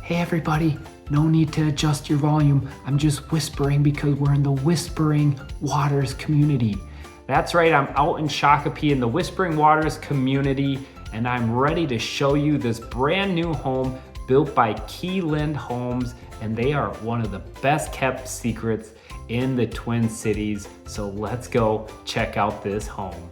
Hey everybody, no need to adjust your volume. I'm just whispering because we're in the Whispering Waters community. That's right, I'm out in Shakopee in the Whispering Waters community, and I'm ready to show you this brand new home built by Keyland Homes, and they are one of the best kept secrets in the Twin Cities. So let's go check out this home.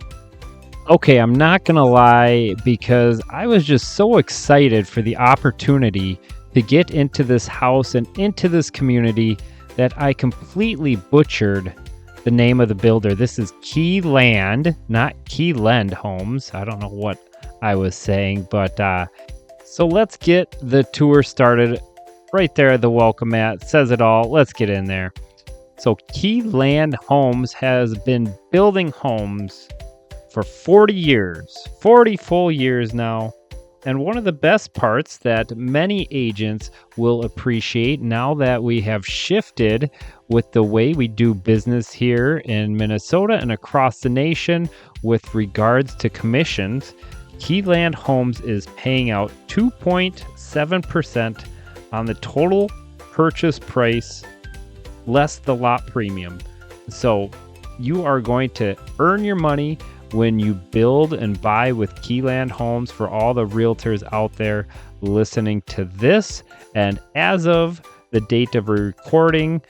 Okay, I'm not gonna lie, because I was just so excited for the opportunity to get into this house and into this community that I completely butchered the name of the builder. This is Keyland, not Keyland Homes. I don't know what I was saying, but so let's get the tour started. Right there, the welcome mat says it all. Let's get in there. So Keyland Homes has been building homes for 40 years, 40 full years now. And one of the best parts that many agents will appreciate now that we have shifted with the way we do business here in Minnesota and across the nation with regards to commissions, Keyland Homes is paying out 2.7% on the total purchase price less the lot premium. So you are going to earn your money when you build and buy with Keyland Homes. For all the realtors out there listening to this, and as of the date of recording,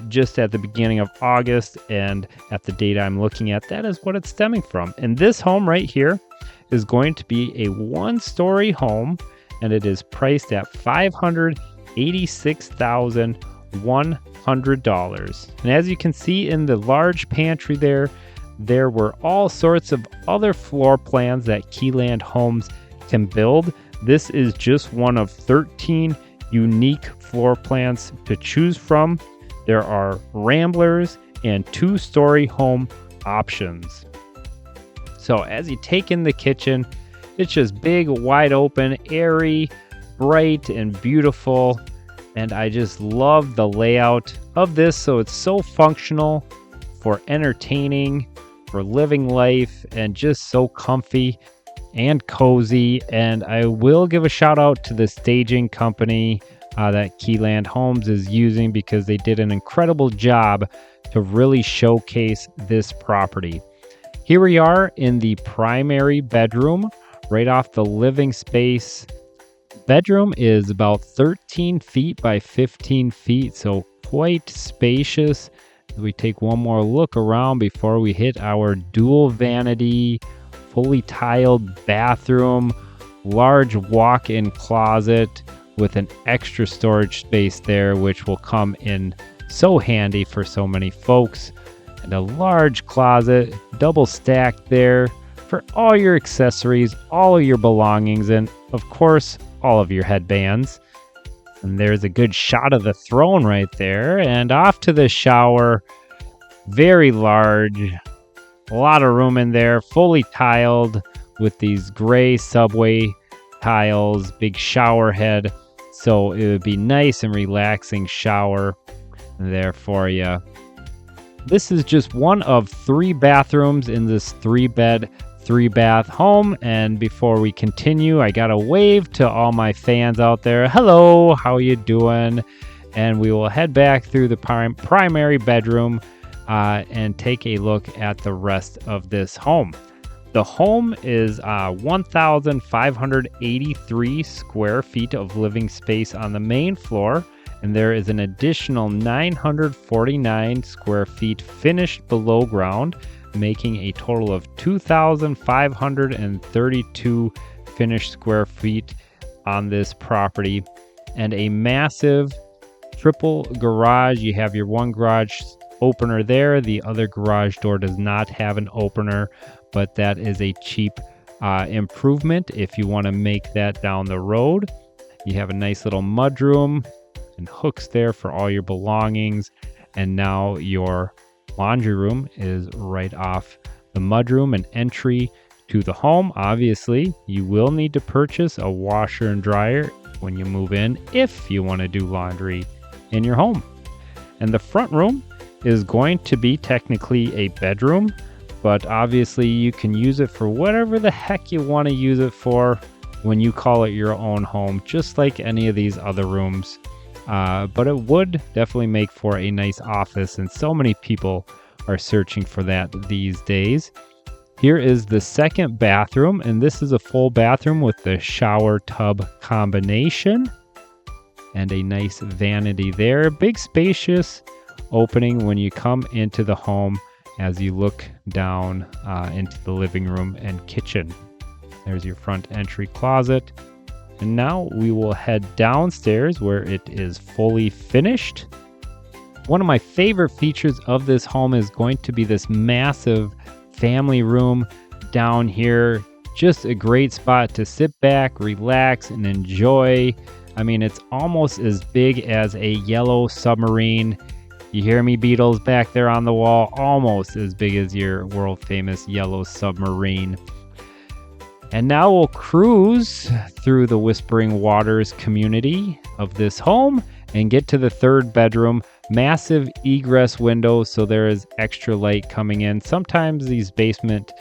just at the beginning of August and at the date I'm looking at, that is what it's stemming from. And this home right here is going to be a one-story home, and it is priced at $586,100. And as you can see in the large pantry there were all sorts of other floor plans that Keyland Homes can build. This is just one of 13 unique floor plans to choose from. There are ramblers and two-story home options. So as you take in the kitchen, it's just big, wide open, airy, bright, and beautiful. And I just love the layout of this. So it's so functional for entertaining, for living life, and just so comfy and cozy. And I will give a shout out to the staging company that Keyland Homes is using, because they did an incredible job to really showcase this property. Here we are in the primary bedroom, right off the living space. Bedroom is about 13 feet by 15 feet, so quite spacious. We take one more look around before we hit our dual vanity, fully tiled bathroom, large walk-in closet with an extra storage space there, which will come in so handy for so many folks, and a large closet, double stacked there for all your accessories, all of your belongings, and of course, all of your headbands. And there's a good shot of the throne right there, and off to the shower. Very large, a lot of room in there, fully tiled with these gray subway tiles, big shower head. So it would be nice and relaxing shower there for you. This is just one of 3 bathrooms in this 3-bed, 3-bath home. And before we continue, I gotta wave to all my fans out there. Hello, how you doing? And we will head back through the primary bedroom and take a look at the rest of this home. The home is 1,583 square feet of living space on the main floor, and there is an additional 949 square feet finished below ground, making a total of 2,532 finished square feet on this property, and a massive triple garage. You have your one garage opener there. The other garage door does not have an opener, but that is a cheap improvement if you want to make that down the road. You have a nice little mudroom and hooks there for all your belongings, and now your laundry room is right off the mudroom and entry to the home. Obviously, you will need to purchase a washer and dryer when you move in if you want to do laundry in your home. And the front room is going to be technically a bedroom, but obviously you can use it for whatever the heck you want to use it for. when you call it your own home, just like any of these other rooms. But it would definitely make for a nice office, and so many people are searching for that these days. Here is the second bathroom, and this is a full bathroom with the shower tub combination and a nice vanity there. Big spacious opening when you come into the home as you look down into the living room and kitchen. There's your front entry closet. And now we will head downstairs where it is fully finished. One of my favorite features of this home is going to be this massive family room down here. Just a great spot to sit back, relax, and enjoy. I mean, it's almost as big as a yellow submarine. You hear me, Beatles, back there on the wall? Almost as big as your world famous yellow submarine. And now we'll cruise through the Whispering Waters community of this home and get to the third bedroom. Massive egress window, so there is extra light coming in. Sometimes these basement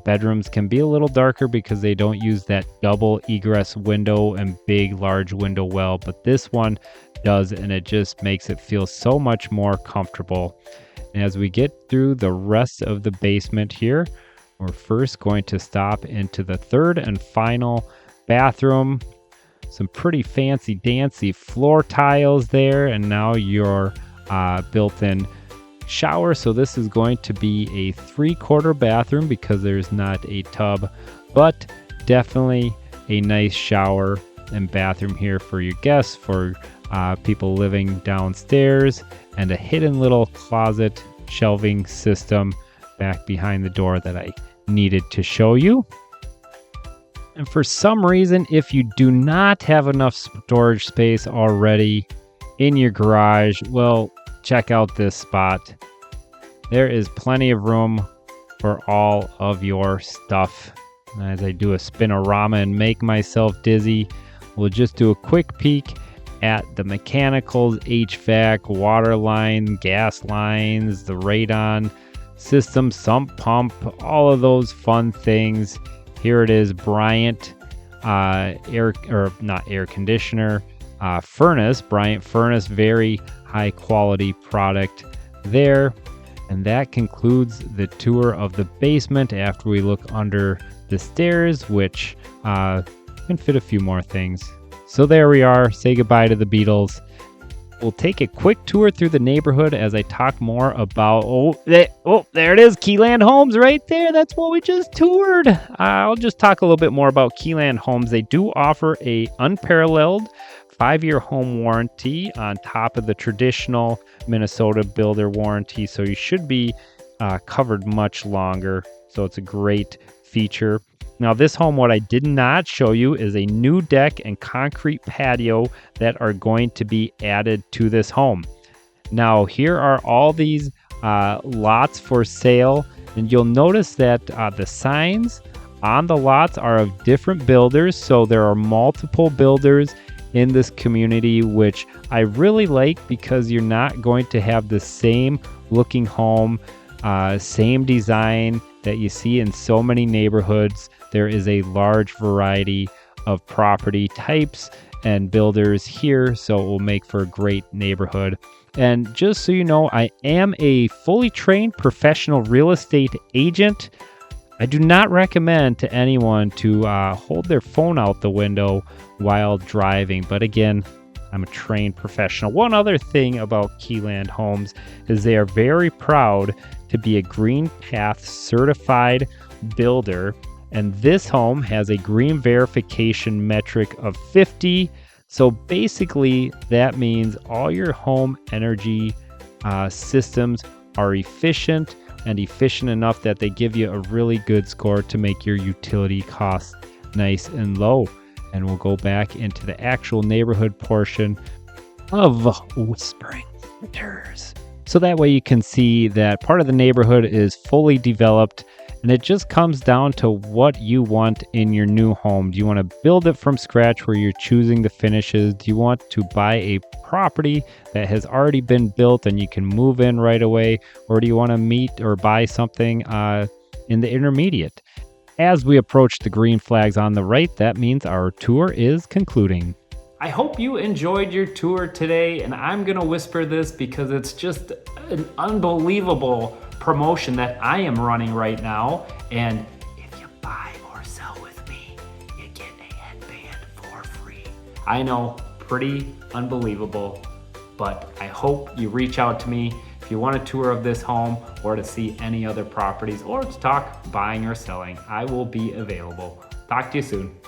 bedrooms can be a little darker because they don't use that double egress window and big, large window well, but this one does, and it just makes it feel so much more comfortable. And as we get through the rest of the basement here, we're first going to stop into the third and final bathroom. Some pretty fancy dancy floor tiles there, and now your built-in shower. So this is going to be a 3/4 bathroom because there's not a tub, but definitely a nice shower and bathroom here for your guests, for people living downstairs, and a hidden little closet shelving system back behind the door that I needed to show you. And for some reason, if you do not have enough storage space already in your garage, well, check out this spot. There is plenty of room for all of your stuff. As I do a spinorama and make myself dizzy, we'll just do a quick peek at the mechanicals, HVAC, water line, gas lines, the radon system, sump pump, all of those fun things. Here it is, Bryant furnace, Bryant furnace, very high quality product there. And that concludes the tour of the basement after we look under the stairs, which can fit a few more things. So there we are. Say goodbye to the Beatles. We'll take a quick tour through the neighborhood as I talk more about, there it is, Keyland Homes right there. That's what we just toured. I'll just talk a little bit more about Keyland Homes. They do offer a unparalleled 5-year home warranty on top of the traditional Minnesota builder warranty. So you should be covered much longer. So it's a great feature. Now this home, what I did not show you is a new deck and concrete patio that are going to be added to this home. Now here are all these lots for sale, and you'll notice that the signs on the lots are of different builders. So there are multiple builders in this community, which I really like because you're not going to have the same looking home, same design that you see in so many neighborhoods. There is a large variety of property types and builders here, so it will make for a great neighborhood. And just so you know, I am a fully trained professional real estate agent. I do not recommend to anyone to hold their phone out the window while driving, but again, I'm a trained professional. One other thing about Keyland Homes is they are very proud to be a Green Path certified builder, and this home has a green verification metric of 50. So basically that means all your home energy systems are efficient and efficient enough that they give you a really good score to make your utility costs nice and low. And we'll go back into the actual neighborhood portion of Whispering Waters. So that way you can see that part of the neighborhood is fully developed, and it just comes down to what you want in your new home. Do you want to build it from scratch where you're choosing the finishes? Do you want to buy a property that has already been built and you can move in right away? Or do you want to meet or buy something in the intermediate? As we approach the green flags on the right, that means our tour is concluding. I hope you enjoyed your tour today, and I'm gonna whisper this because it's just an unbelievable promotion that I am running right now. And if you buy or sell with me, you get a headband for free. I know, pretty unbelievable, but I hope you reach out to me if you want a tour of this home or to see any other properties or to talk buying or selling. I will be available. Talk to you soon.